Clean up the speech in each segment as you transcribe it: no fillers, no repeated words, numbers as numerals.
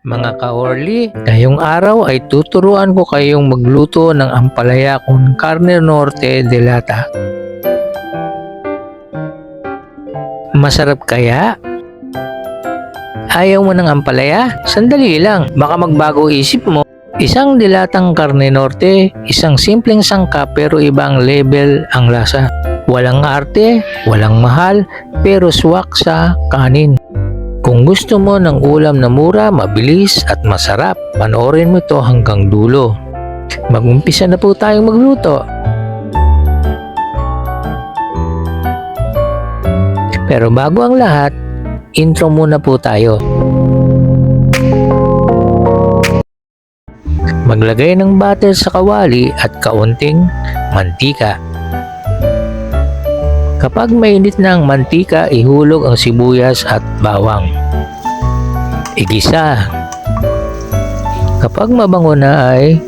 Mga ka-orly, ngayong araw ay tuturuan ko kayong magluto ng ampalaya con carne norte de lata. Masarap kaya? Ayaw mo ng ampalaya? Sandali lang, baka magbago isip mo. Isang dilatang karne norte, isang simpleng sangkap pero ibang level ang lasa. Walang arte, walang mahal, pero swak sa kanin. Kung gusto mo ng ulam na mura, mabilis at masarap, panoorin mo ito hanggang dulo. Mag-umpisa na po tayong magluto. Pero bago ang lahat, intro muna po tayo. Maglagay ng butter sa kawali at kaunting mantika. Kapag mainit na ang mantika, ihulog ang sibuyas at bawang. Igisa. Kapag mabango na ay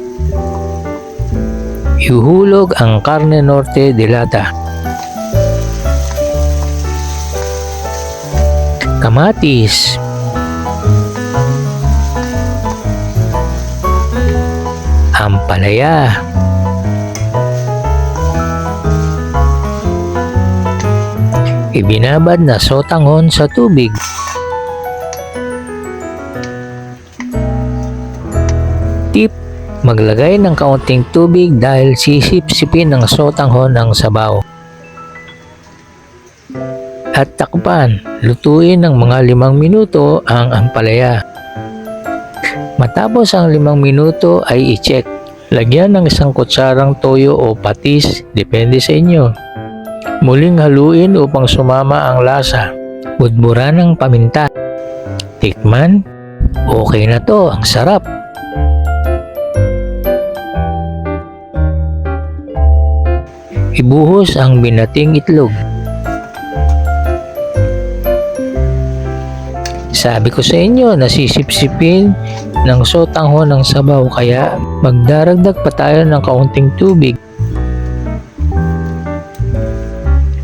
ihulog ang carne norte de lata. Kamatis. Ampalaya. Ibinabad na sotanghon sa tubig. Tip, maglagay ng kaunting tubig dahil sisip-sipin ng sotanghon ang sabaw. At takpan, lutuin ng mga 5 minuto ang ampalaya. Matapos ang 5 minuto ay i-check. Lagyan ng 1 kutsarang toyo o patis, depende sa inyo. Muling haluin upang sumama ang lasa. Budburan ng paminta. Tikman, okay na to, ang sarap. Ibuhos ang binating itlog. Sabi ko sa inyo, nasisip-sipin ng sotanghon ng sabaw, kaya magdaragdag pa tayo ng kaunting tubig.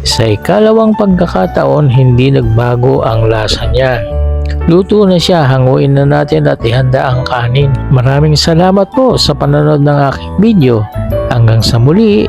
Sa ikalawang pagkakataon, hindi nagbago ang lasa niya. Luto na siya, hanguin na natin at ihanda ang kanin. Maraming salamat po sa panonood ng aking video. Hanggang sa muli.